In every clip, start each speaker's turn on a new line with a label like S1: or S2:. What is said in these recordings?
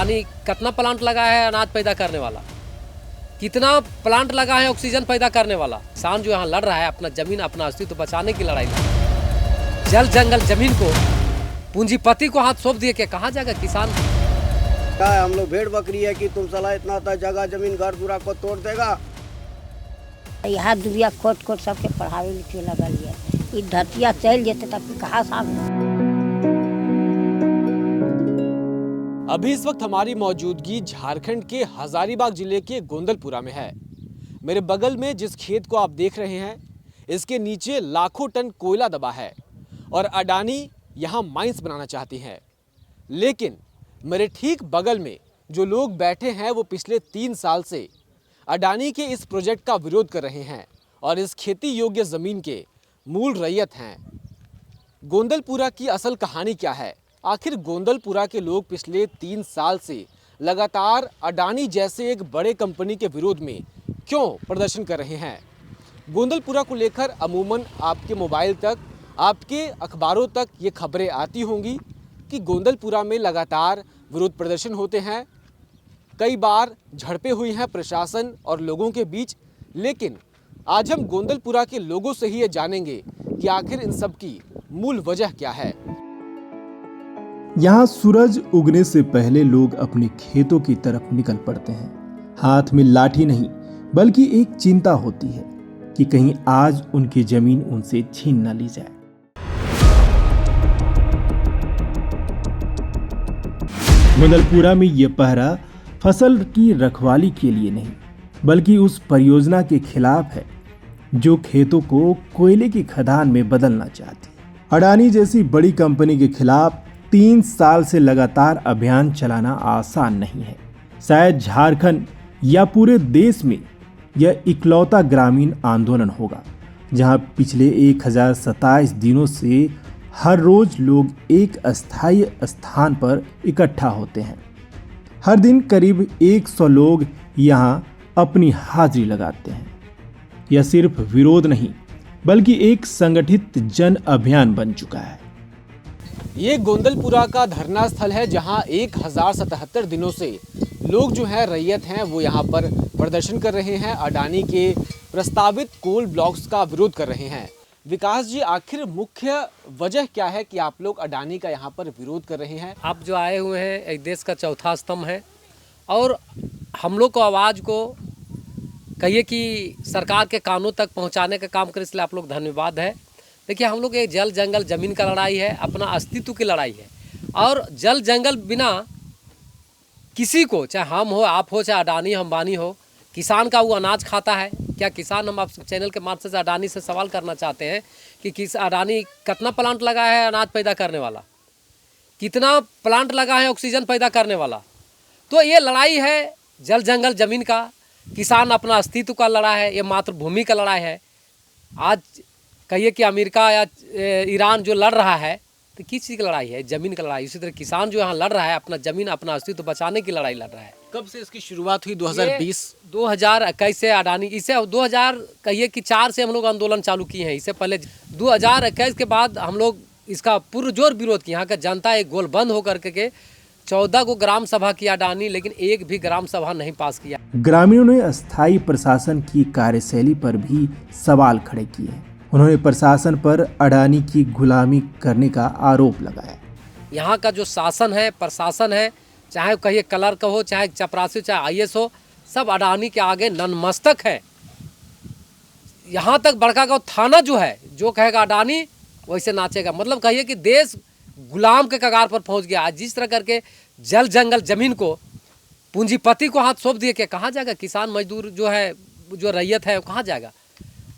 S1: अडानी कितना प्लांट लगा है अनाज पैदा करने वाला, कितना प्लांट लगा है ऑक्सीजन पैदा करने वाला। किसान जो यहाँ लड़ रहा है अपना जमीन अपना अस्तित्व बचाने की लड़ाई, जल जंगल जमीन को पूंजीपति को हाथ सौंप दिए, क्या कहाँ जाएगा किसान?
S2: क्या है, हम लोग भेड़ बकरी है कि तुम सलाह इतना था जगह जमीन घर दूरा को तोड़ देगा।
S3: यहाँ दुनिया खोट खोट सबके पढ़ावे लिखे लगल है, ई धरतिया चल जेते तब कहाँ साहब।
S4: अभी इस वक्त हमारी मौजूदगी झारखंड के हजारीबाग जिले के गोंदलपुरा में है। मेरे बगल में जिस खेत को आप देख रहे हैं, इसके नीचे लाखों टन कोयला दबा है और अडानी यहाँ माइंस बनाना चाहती हैं। लेकिन मेरे ठीक बगल में जो लोग बैठे हैं वो पिछले 3 साल से अडानी के इस प्रोजेक्ट का विरोध कर रहे हैं और इस खेती योग्य ज़मीन के मूल रैयत हैं। गोंदलपुरा की असल कहानी क्या है? आखिर गोंदलपुरा के लोग पिछले 3 साल से लगातार अडानी जैसे एक बड़े कंपनी के विरोध में क्यों प्रदर्शन कर रहे हैं? गोंदलपुरा को लेकर अमूमन आपके मोबाइल तक, आपके अखबारों तक ये खबरें आती होंगी कि गोंदलपुरा में लगातार विरोध प्रदर्शन होते हैं। कई बार झड़पें हुई हैं प्रशासन और लोगों के बीच। लेकिन आज हम गोंदलपुरा के लोगों से ही ये जानेंगे कि आखिर इन सब की मूल वजह क्या है।
S5: यहाँ सूरज उगने से पहले लोग अपने खेतों की तरफ निकल पड़ते हैं। हाथ में लाठी नहीं बल्कि एक चिंता होती है कि कहीं आज उनकी जमीन उनसे छीन न ली जाए। गोंदलपुरा में यह पहरा फसल की रखवाली के लिए नहीं बल्कि उस परियोजना के खिलाफ है जो खेतों को कोयले की खदान में बदलना चाहती है। अडानी जैसी बड़ी कंपनी के खिलाफ 3 साल से लगातार अभियान चलाना आसान नहीं है। शायद झारखंड या पूरे देश में यह इकलौता ग्रामीण आंदोलन होगा जहां पिछले 1027 दिनों से हर रोज लोग एक अस्थायी स्थान पर इकट्ठा होते हैं। हर दिन करीब 100 लोग यहां अपनी हाजिरी लगाते हैं। यह सिर्फ विरोध नहीं बल्कि एक संगठित जन अभियान बन चुका है।
S4: ये गोंदलपुरा का धरना स्थल है जहां 1077 दिनों से लोग जो है रैयत हैं वो यहाँ पर प्रदर्शन कर रहे हैं, अडानी के प्रस्तावित कोल ब्लॉक्स का विरोध कर रहे हैं। विकास जी, आखिर मुख्य वजह क्या है कि आप लोग अडानी का यहाँ पर विरोध कर रहे हैं?
S1: आप जो आए हुए हैं एक देश का चौथा स्तंभ है और हम लोग को आवाज़ को कहिए कि सरकार के कानों तक पहुँचाने का काम करें, इसलिए आप लोग धन्यवाद है। देखिए, हम लोग एक जल जंगल ज़मीन का लड़ाई है, अपना अस्तित्व की लड़ाई है। और जल जंगल बिना किसी को, चाहे हम हो आप हो चाहे अडानी अंबानी हो, किसान का वो अनाज खाता है क्या? किसान, हम आप चैनल के माध्यम से अडानी से सवाल करना चाहते हैं कि किस अडानी कितना प्लांट लगा है अनाज पैदा करने वाला, कितना प्लांट लगा है ऑक्सीजन पैदा करने वाला। तो ये लड़ाई है जल जंगल ज़मीन का, किसान अपना अस्तित्व का लड़ाई है, ये मातृभूमि का लड़ाई है। आज कहिए कि अमेरिका या ईरान जो लड़ रहा है तो किस चीज़ की लड़ाई है? ज़मीन की लड़ाई। इसी तरह किसान जो यहाँ लड़ रहा है अपना ज़मीन अपना अस्तित्व बचाने की लड़ाई लड़ रहा है।
S4: कब से इसकी शुरुआत हुई? 2020
S1: 2021 से अडानी, इसे 2000 कहिए कि 4 से हम लोग आंदोलन चालू किए हैं। इससे पहले 2021 के बाद हम लोग इसका पुरजोर विरोध किया। यहाँ का जनता एक गोल बंद होकर के 14 को ग्राम सभा किया अडानी, लेकिन एक भी ग्राम सभा नहीं पास किया।
S5: ग्रामीणों ने अस्थायी प्रशासन की कार्यशैली पर भी सवाल खड़े किए। उन्होंने प्रशासन पर अडानी की गुलामी करने का आरोप लगाया।
S1: यहाँ का जो शासन है, प्रशासन है, चाहे कहिए क्लर्क हो, चाहे चपरासी हो, चाहे IAS हो, सब अडानी के आगे नतमस्तक है। यहाँ तक बड़का गाँव थाना जो है, जो कहेगा अडानी वैसे नाचेगा। मतलब कहिए कि देश गुलाम के कगार पर पहुँच गया। आज जिस तरह करके जल जंगल ज़मीन को पूंजीपति को हाथ सौंप दिए, क्या कहाँ जाएगा? किसान मजदूर जो है, जो रैयत है, वो कहाँ जाएगा?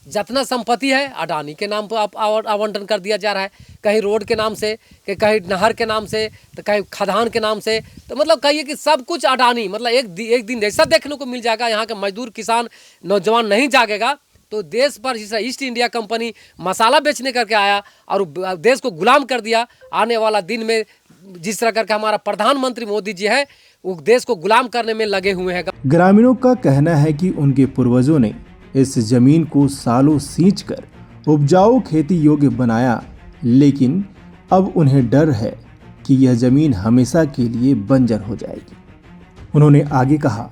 S1: जितना संपत्ति है अडानी के नाम पर आवंटन कर दिया जा रहा है, कहीं रोड के नाम से, कि कहीं नहर के नाम से, तो कहीं खदान के नाम से। तो मतलब कहिए कि सब कुछ अडानी। मतलब एक दिन ऐसा देखने को मिल जाएगा, यहाँ के मजदूर किसान नौजवान नहीं जागेगा तो देश पर जिस ईस्ट इंडिया कंपनी मसाला बेचने करके आया और देश को गुलाम कर दिया, आने वाला दिन में जिस तरह करके हमारा प्रधानमंत्री मोदी जी है वो देश को गुलाम करने में लगे हुए हैं।
S5: ग्रामीणों का कहना है कि उनके पूर्वजों ने इस जमीन को सालों सींचकर उपजाऊ खेती योग्य बनाया, लेकिन अब उन्हें डर है कि यह जमीन हमेशा के लिए बंजर हो जाएगी। उन्होंने आगे कहा,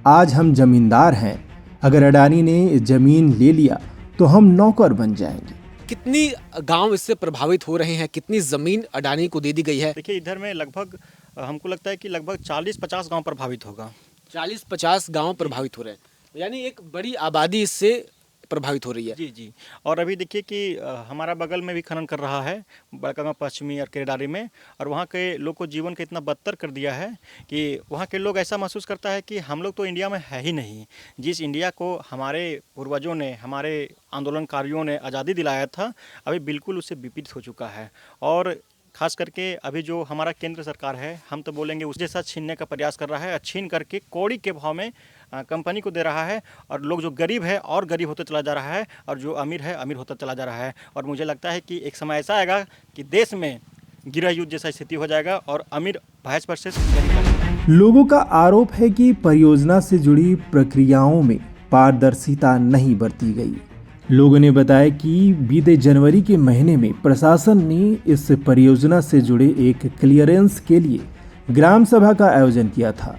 S5: आज हम जमींदार हैं, अगर अडानी ने जमीन ले लिया तो हम नौकर बन जाएंगे।
S4: कितनी गांव इससे प्रभावित हो रहे हैं, कितनी जमीन अडानी को दे दी गई है?
S6: देखिए, इधर में लगभग हमको लगता है कि लगभग 40-50 गांव प्रभावित होगा।
S4: 40-50 गांव प्रभावित हो रहे हैं, यानी एक बड़ी आबादी इससे प्रभावित हो रही है।
S6: जी जी। और अभी देखिए कि हमारा बगल में भी खनन कर रहा है, बड़कागांव पश्चिमी और केरेडारी में, और वहाँ के लोग को जीवन को इतना बदतर कर दिया है कि वहाँ के लोग ऐसा महसूस करता है कि हम लोग तो इंडिया में है ही नहीं। जिस इंडिया को हमारे पूर्वजों ने, हमारे आंदोलनकारियों ने आज़ादी दिलाया था, अभी बिल्कुल उससे विपरीत हो चुका है। और खास करके अभी जो हमारा केंद्र सरकार है, हम तो बोलेंगे उसके साथ छीनने का प्रयास कर रहा है, छीन करके कौड़ी के भाव में कंपनी को दे रहा है, और लोग जो गरीब है और गरीब होता चला जा रहा है, और जो अमीर है अमीर होता चला जा रहा है। और मुझे लगता है कि एक समय ऐसा आएगा कि देश में गृह युद्ध जैसा स्थिति हो जाएगा और अमीर भैंस पर से गरीब।
S5: लोगों का आरोप है कि परियोजना से जुड़ी प्रक्रियाओं में पारदर्शिता नहीं बरती गई। लोगों ने बताया कि बीते जनवरी के महीने में प्रशासन ने इस परियोजना से जुड़े एक क्लियरेंस के लिए ग्राम सभा का आयोजन किया था,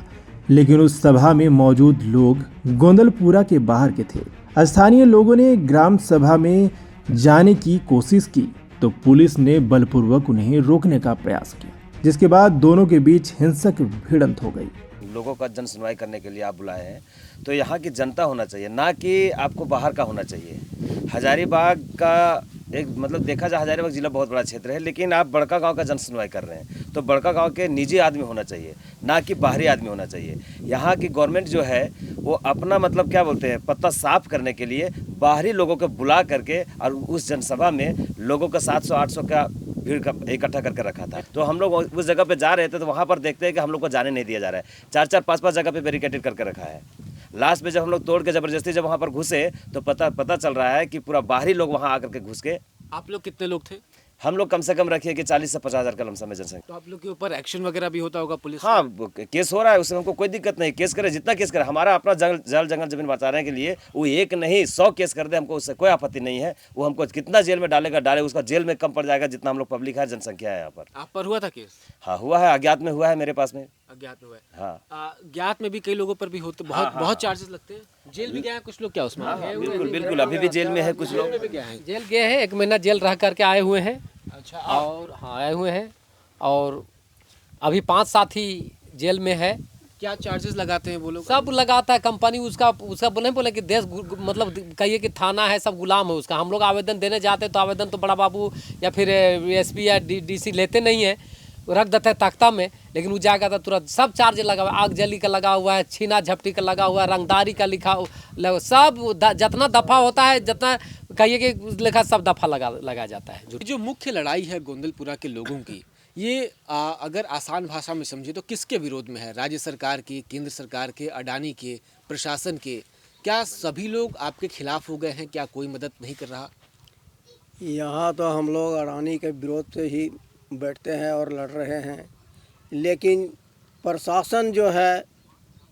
S5: लेकिन उस सभा में मौजूद लोग गोंदलपुरा के बाहर के थे। स्थानीय लोगों ने ग्राम सभा में जाने की कोशिश की तो पुलिस ने बलपूर्वक उन्हें रोकने का प्रयास किया, जिसके बाद दोनों के बीच हिंसक भिड़ंत हो गई।
S7: लोगों का जन सुनवाई करने के लिए आप बुलाए हैं, तो यहाँ की जनता होना चाहिए, ना कि आपको बाहर का होना चाहिए। हजारीबाग का एक मतलब देखा जाए, हजारीबाग जिला बहुत बड़ा क्षेत्र है, लेकिन आप बड़का गांव का जन सुनवाई कर रहे हैं, तो बड़का गांव के निजी आदमी होना चाहिए, ना कि बाहरी आदमी होना चाहिए। यहाँ की गवर्नमेंट जो है वो अपना मतलब क्या बोलते हैं, पत्ता साफ करने के लिए बाहरी लोगों को बुला करके और उस जनसभा में लोगों का 700-800 का भीड़ का इकट्ठा करके रखा था। तो हम लोग उस जगह पे जा रहे थे, तो वहाँ पर देखते हैं कि हम लोग को जाने नहीं दिया जा रहा है। 4-4, 5-5 जगह पे बैरिकेटेड करके रखा है। लास्ट में जब हम लोग तोड़ के ज़बरदस्ती जब वहाँ पर घुसे, तो पता चल रहा है कि पूरा बाहरी लोग वहाँ आकर के घुस के।
S4: आप लोग कितने लोग थे?
S7: हम लोग कम से कम रखिए कि 40 से 50 हज़ार का लमसम है जनसंख्या।
S4: तो आप लोग के ऊपर एक्शन वगैरह भी होता होगा पुलिस?
S7: हाँ, केस हो रहा है, उसमें हमको कोई दिक्कत नहीं। केस करे, जितना केस करे, हमारा अपना जल जंगल जमीन बचाने के लिए वो एक नहीं 100 केस कर दे, हमको उससे कोई आपत्ति नहीं है। वो हमको कितना जेल में डालेगा डाले, उसका जेल में कम पड़ जाएगा जितना हम लोग पब्लिक है, जनसंख्या है यहाँ पर।
S4: आप पर हुआ था केस?
S7: हाँ हुआ है, अज्ञात में हुआ है मेरे पास में।
S4: अज्ञात में हुआ है?
S7: हाँ।
S4: ज्ञात में भी कई लोगों पर भी होते, बहुत चार्जेस लगते हैं। जेल भी गए हैं कुछ लोग क्या उसमें?
S7: बिल्कुल, अभी भी जेल में है कुछ लोग।
S1: जेल गए हैं, 1 महीना जेल रह करके आए हुए हैं।
S4: अच्छा।
S1: और हाँ, आए हुए हैं, और अभी 5 साथी जेल में है।
S4: क्या चार्जेस लगाते हैं वो लोग?
S1: सब लगाता है कंपनी, उसका बोले कि देश मतलब कहिए कि थाना है, सब गुलाम है उसका। हम लोग आवेदन देने जाते हैं तो आवेदन तो बड़ा बाबू या फिर एसपी या डीसी लेते नहीं है, रख देते हैं तख्ता में। लेकिन वो जाएगा तो तुरंत सब चार्ज लगा हुआ है, आग जली का लगा हुआ है, छीना झपटी का लगा हुआ है, रंगदारी का लिखा सब जितना दफ़ा होता है, जितना कहिए कि लिखा सब दफ़ा लगा जाता है।
S4: जो मुख्य लड़ाई है गोंदलपुरा के लोगों की, ये अगर आसान भाषा में समझे तो किसके विरोध में है? राज्य सरकार के, केंद्र सरकार के, अडानी के, प्रशासन के? क्या सभी लोग आपके खिलाफ हो गए हैं? क्या कोई मदद नहीं कर रहा?
S2: यहाँ तो हम लोग अडानी के विरोध से ही बैठते हैं और लड़ रहे हैं, लेकिन प्रशासन जो है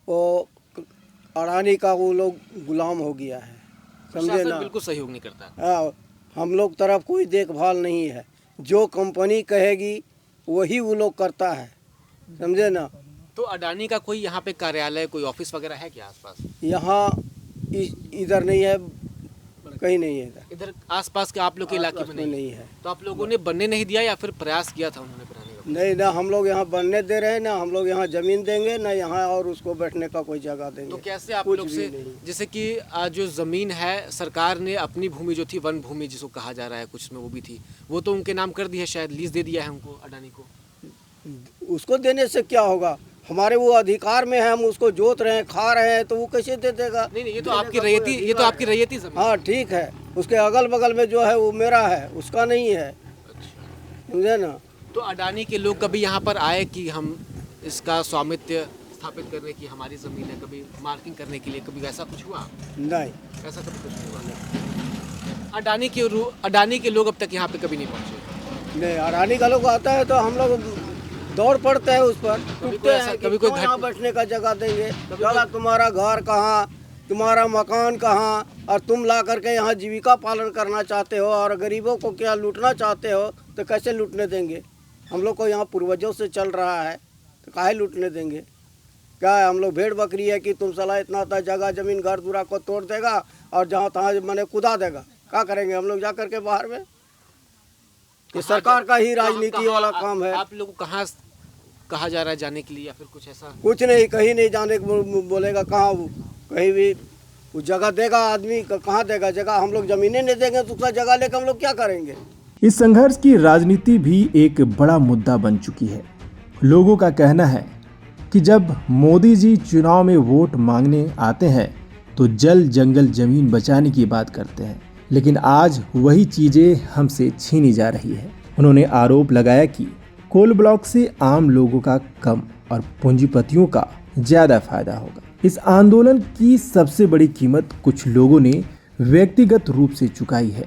S2: वो अडानी का वो लोग गुलाम हो गया है, समझे ना।
S4: बिल्कुल सहयोग नहीं करता।
S2: हाँ, हम लोग तरफ कोई देखभाल नहीं है, जो कंपनी कहेगी वही वो लोग करता है, समझे ना।
S4: तो अडानी का कोई यहाँ पे कार्यालय, कोई ऑफिस वगैरह है क्या आसपास?
S2: यहाँ इधर नहीं है, कहीं नहीं है
S4: इधर आसपास के आप लोग के इलाके में
S2: नहीं है।
S4: तो आप लोगों ने बनने नहीं दिया या फिर प्रयास किया था उन्होंने बनाने का?
S2: नहीं ना, हम लोग यहाँ बनने दे रहे हैं ना, हम लोग यहाँ जमीन देंगे ना, यहाँ और उसको बैठने का कोई जगह देंगे।
S4: तो कैसे आप लोग से, जैसे कि जो जमीन है सरकार ने अपनी भूमि जो थी, वन भूमि जिसको कहा जा रहा है, कुछ में वो भी थी, वो तो उनके नाम कर दी है, शायद लीज दे दिया है उनको, अडानी को।
S2: उसको देने से क्या होगा, हमारे वो अधिकार में है, हम उसको जोत रहे हैं, खा रहे हैं, तो वो कैसे दे देगा?
S4: नहीं, ये तो आपकी रैयती, ये तो आपकी रैयती जमीन।
S2: हाँ ठीक है, उसके अगल बगल में जो है वो मेरा है, उसका नहीं है, समझे ना।
S4: तो अडानी के लोग कभी यहाँ पर आए कि हम इसका स्वामित्व स्थापित करने की, हमारी ज़मीन है, कभी मार्किंग करने के लिए, कभी ऐसा कुछ हुआ?
S2: नहीं,
S4: ऐसा कभी कुछ नहीं हुआ। अडानी के लोग अब तक यहाँ पे कभी नहीं पहुँचे?
S2: नहीं, अडानी का लोग आता है तो हम लोग दौड़ पड़ते हैं उस पर, टूटते हैं कि
S4: कभी कोई
S2: क्यों यहाँ बैठने का जगह देंगे, साला तुम्हारा घर कहाँ, तुम्हारा मकान कहाँ, और तुम ला करके यहाँ जीविका पालन करना चाहते हो और गरीबों को क्या लूटना चाहते हो, तो कैसे लूटने देंगे? हम लोग को यहाँ पूर्वजों से चल रहा है, तो काहे लूटने देंगे? क्या है, हम लोग भेड़ बकरी है कि तुम सलाह इतना जगह जमीन घर दूरा को तोड़ देगा और जहाँ तहाँ मैंने कुदा देगा? क्या करेंगे हम लोग जा करके बाहर में? ये सरकार का ही राजनीति वाला काम है।
S4: आप लोगों को कहाँ कहा जा रहा है जाने के लिए या फिर कुछ ऐसा?
S2: कुछ नहीं, कहीं नहीं जाने को बोलेगा। कहाँ कहीं भी वो जगह देगा आदमी? कहाँ देगा जगह? हम लोग जमीनें नहीं देंगे तो उसका जगह लेकर हम लोग क्या करेंगे?
S5: इस संघर्ष की राजनीति भी एक बड़ा मुद्दा बन चुकी है। लोगों का कहना है कि जब मोदी जी चुनाव में वोट मांगने आते हैं तो जल जंगल जमीन बचाने की बात करते हैं, लेकिन आज वही चीजें हमसे छीनी जा रही है। उन्होंने आरोप लगाया कि कोल ब्लॉक से आम लोगों का कम और पूंजीपतियों का ज्यादा फायदा होगा। इस आंदोलन की सबसे बड़ी कीमत कुछ लोगों ने व्यक्तिगत रूप से चुकाई है।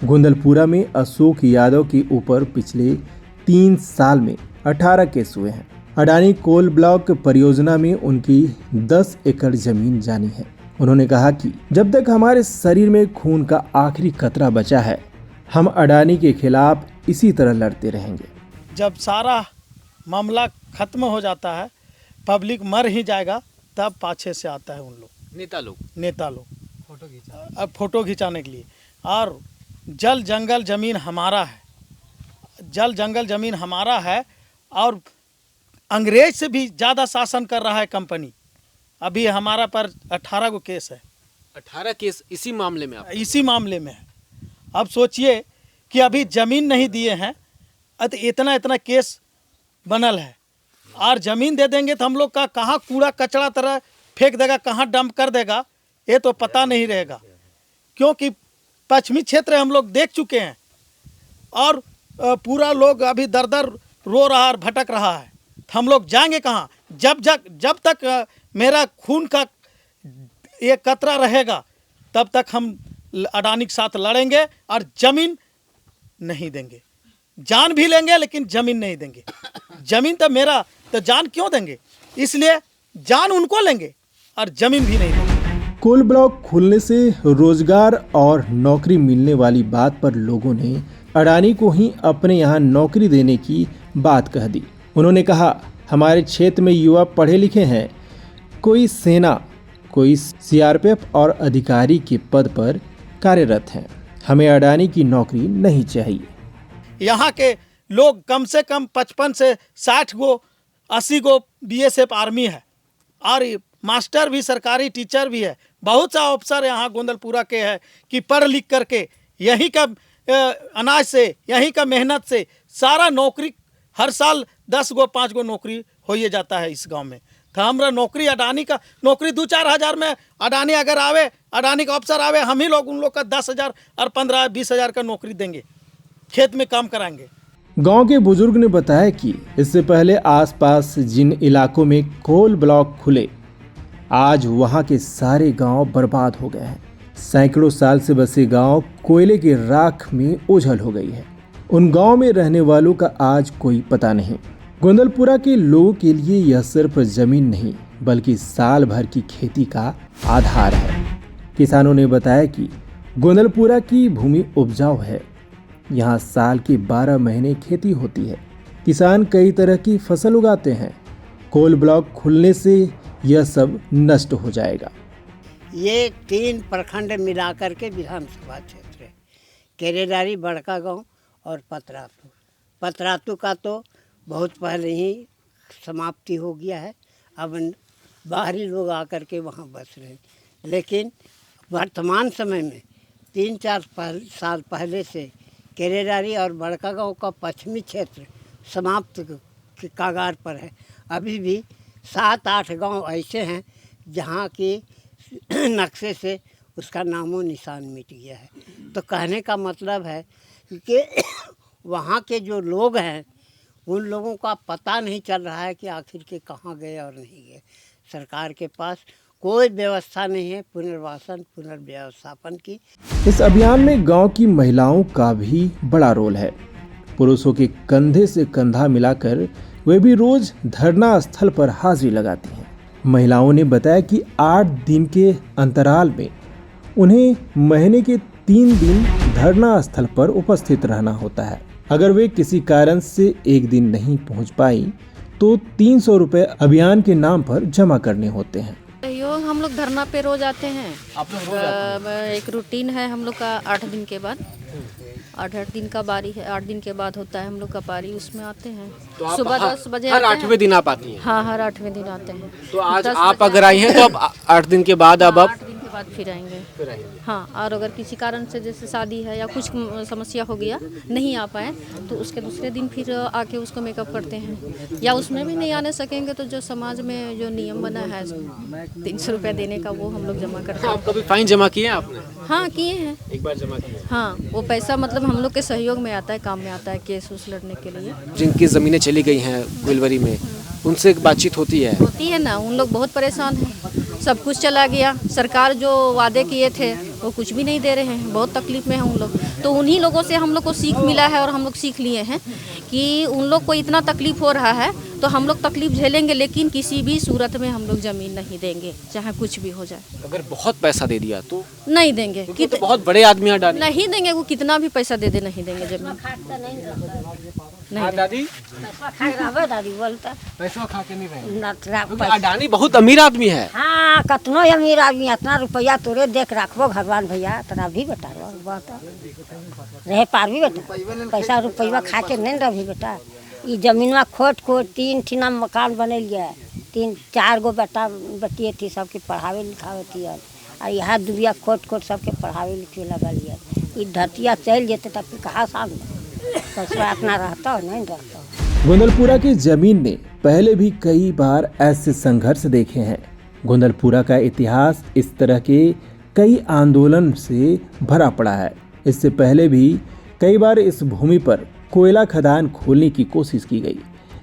S5: गोंदलपुरा में अशोक यादव के ऊपर पिछले 3 साल में 18 केस हुए हैं। अडानी कोल ब्लॉक परियोजना में उनकी 10 एकड़ जमीन जानी है। उन्होंने कहा कि जब तक हमारे शरीर में खून का आखिरी कतरा बचा है, हम अडानी के खिलाफ इसी तरह लड़ते रहेंगे।
S8: जब सारा मामला खत्म हो जाता है, पब्लिक मर ही जाएगा, तब पाछे से आता है उन लोग नेता लोग फोटो खिंचाने के लिए। और जल जंगल ज़मीन हमारा है, जल जंगल ज़मीन हमारा है। और अंग्रेज से भी ज़्यादा शासन कर रहा है कंपनी। अभी हमारा पर 18 गो केस है।
S4: 18 केस इसी मामले में?
S8: इसी मामले में है। अब सोचिए कि अभी ज़मीन नहीं दिए हैं, इतना इतना केस बनल है। और ज़मीन दे देंगे तो हम लोग का कहाँ कूड़ा कचरा तरह फेंक देगा, कहाँ डंप कर देगा, ये तो पता नहीं रहेगा। क्योंकि पश्चिमी क्षेत्र हम लोग देख चुके हैं और पूरा लोग अभी दर दर रो रहा और भटक रहा है। तो हम लोग जाएंगे कहाँ? जब तक मेरा खून का ये कतरा रहेगा तब तक हम अडानी के साथ लड़ेंगे और ज़मीन नहीं देंगे। जान भी लेंगे लेकिन ज़मीन नहीं देंगे। ज़मीन तो मेरा, तो जान क्यों देंगे? इसलिए जान उनको लेंगे और ज़मीन भी नहीं देंगे।
S5: कोल ब्लॉक खुलने से रोजगार और नौकरी मिलने वाली बात पर लोगों ने अडानी को ही अपने यहाँ नौकरी देने की बात कह दी। उन्होंने कहा, हमारे क्षेत्र में युवा पढ़े लिखे हैं, कोई सेना, कोई सीआरपीएफ और अधिकारी के पद पर कार्यरत हैं। हमें अडानी की नौकरी नहीं चाहिए।
S8: यहाँ के लोग कम से कम 55 से 60 गो 80 गो बीएसएफ आर्मी है और मास्टर भी, सरकारी टीचर भी है। बहुत सा अफसर यहाँ गोंदलपुरा के है कि पढ़ लिख करके यहीं का अनाज से, यहीं का मेहनत से सारा नौकरी, हर साल 10 गो 5 गो नौकरी हो ही जाता है इस गांव में। तो हमरा नौकरी, अडानी का नौकरी 2-4 हज़ार में अडानी अगर आवे, अडानी का अफसर आवे, हम ही लोग उन लोग का 10,000 और 15-20 हज़ार का नौकरी देंगे, खेत में काम कराएंगे।
S5: गांव के बुजुर्ग ने बताया कि इससे पहले आसपास जिन इलाकों में कोल ब्लॉक खुले, आज वहां के सारे गांव बर्बाद हो गए हैं। सैकड़ों साल से बसे गांव कोयले की राख में ओझल हो गई है। उन गांव में रहने वालों का आज कोई पता नहीं। गोंदलपुरा के लोगों के लिए यह सिर्फ जमीन नहीं बल्कि साल भर की खेती का आधार है। किसानों ने बताया कि गोंदलपुरा की भूमि उपजाऊ है। यहाँ साल के 12 महीने खेती होती है। किसान कई तरह की फसल उगाते हैं। कोल ब्लॉक खुलने से यह सब नष्ट हो जाएगा।
S3: ये 3 प्रखंड मिलाकर के विधानसभा क्षेत्र है, केरेडारी, बड़का गांव और पतरातू। पतरातू का तो बहुत पहले ही समाप्ति हो गया है। अब बाहरी लोग आकर के वहाँ बस रहे हैं। लेकिन वर्तमान समय में 3-4 साल पहले से केरेडारी और बड़का गांव का पश्चिमी क्षेत्र समाप्त के कगार पर है। अभी भी 7-8 गांव ऐसे हैं जहाँ की नक्शे से उसका नामो निशान मिट गया है। तो कहने का मतलब है कि वहाँ के जो लोग हैं उन लोगों का पता नहीं चल रहा है कि आखिर के कहाँ गए और नहीं गए। सरकार के पास कोई व्यवस्था नहीं है पुनर्वासन, पुनर्व्यवस्थापन की।
S5: इस अभियान में गांव की महिलाओं का भी बड़ा रोल है। पुरुषों के कंधे से कंधा मिलाकर वे भी रोज धरना स्थल पर हाजिरी लगाती हैं। महिलाओं ने बताया कि 8 दिन के अंतराल में उन्हें महीने के 3 दिन धरना स्थल पर उपस्थित रहना होता है। अगर वे किसी कारण से एक दिन नहीं पहुंच पाई तो 300 रुपए अभियान के नाम पर जमा करने होते हैं।
S9: सहयोग हम लोग धरना पे रोज आते हैं।
S4: आप लोग रोज आते हैं?
S9: एक रूटीन है हम लोग का 8 दिन के बाद, 8 दिन का बारी है, 8 दिन के बाद होता है हम लोग का पारी, उसमें आते हैं।
S4: तो आप
S9: सुबह 10 बजे
S4: हर
S9: आते हैं।
S4: 8वें दिन आप आती हैं?
S9: हाँ, हर 8वें दिन आते हैं।
S4: तो आज
S9: 10
S4: आप
S9: बजे
S4: अगर आई हैं तो अब 8 दिन के बाद अब
S9: 8 दिन के बाद फिर आएंगे। हाँ, और अगर किसी कारण से जैसे शादी है या कुछ समस्या हो गया, नहीं आ पाए, तो उसके दूसरे दिन फिर आके उसको मेकअप करते हैं। या उसमें भी नहीं आने सकेंगे तो जो समाज में जो नियम बना है 300 रुपये देने का, वो हम लोग जमा करते हैं।
S4: आप कभी फाइन जमा किए हैं आपने?
S9: हाँ, किए हैं।
S4: एक बार जमा किए।
S9: हाँ, वो पैसा मतलब हम लोग के सहयोग में आता है, काम में आता है, केस उस लड़ने के लिए।
S4: जिनकी ज़मीनें चली गई हैं कोइलवरी में, उनसे बातचीत होती है?
S9: होती है ना, उन लोग बहुत परेशान हैं। सब कुछ चला गया, सरकार जो वादे किए थे वो कुछ भी नहीं दे रहे हैं, बहुत तकलीफ में हैं उन लोग। तो उन्हीं लोगों से हम लोग को सीख मिला है और हम लोग सीख लिए हैं कि उन लोग को इतना तकलीफ हो रहा है तो हम लोग तकलीफ झेलेंगे, लेकिन किसी भी सूरत में हम लोग ज़मीन नहीं देंगे, चाहे कुछ भी हो जाए।
S4: अगर बहुत पैसा दे दिया तो?
S9: नहीं देंगे।
S4: तो बहुत बड़े आदमी डाले
S9: नहीं देंगे, वो कितना भी पैसा दे दे नहीं देंगे ज़मीन।
S4: हाँ दादी,
S3: दादी बोलता
S4: पैसा खा के नहीं रहे,
S3: ना
S4: क्योंकि अडानी बहुत अमीर आदमी है।
S3: हाँ, कतनो अमीर आदमी, इतना रुपया तोरे देख रखबो भगवान भैया, तना भी बेटा रहे पार भी बेटा, पैसा रुपया खा के नहीं रही बेटा। ये जमीन में खोट 3 ठीना मकान बने लिया, 3-4 गो बेटा बेटिए थी, सबके पढ़ावे लिखावे थी, और यहाँ दुबिया खोट सबके पढ़ावे लिखे लगा लिया। ये धरतिया चल जेते तब कहाँ सामने पैसा अपना रहता नहीं रहता।
S5: गोंदलपुरा की जमीन ने पहले भी कई बार ऐसे संघर्ष देखे हैं। गोंदलपुरा का इतिहास इस तरह के कई आंदोलन से भरा पड़ा है। इससे पहले भी कई बार इस भूमि पर कोयला खदान खोलने की कोशिश की गई,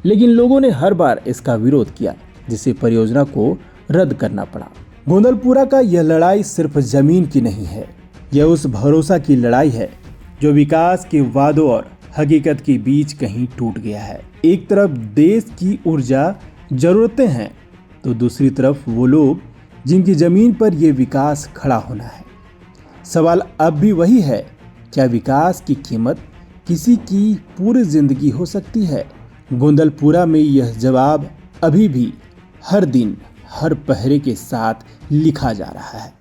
S5: लेकिन लोगों ने हर बार इसका विरोध किया, जिससे परियोजना को रद्द करना पड़ा। गोंदलपुरा का यह लड़ाई सिर्फ जमीन की नहीं है, यह उस भरोसा की लड़ाई है जो विकास के वादों और हकीकत के बीच कहीं टूट गया है। एक तरफ देश की ऊर्जा जरूरतें हैं, तो दूसरी तरफ वो लोग जिनकी जमीन पर ये विकास खड़ा होना है। सवाल अब भी वही है, क्या विकास की कीमत किसी की पूरी जिंदगी हो सकती है? गोंदलपुरा में यह जवाब अभी भी हर दिन हर पहरे के साथ लिखा जा रहा है।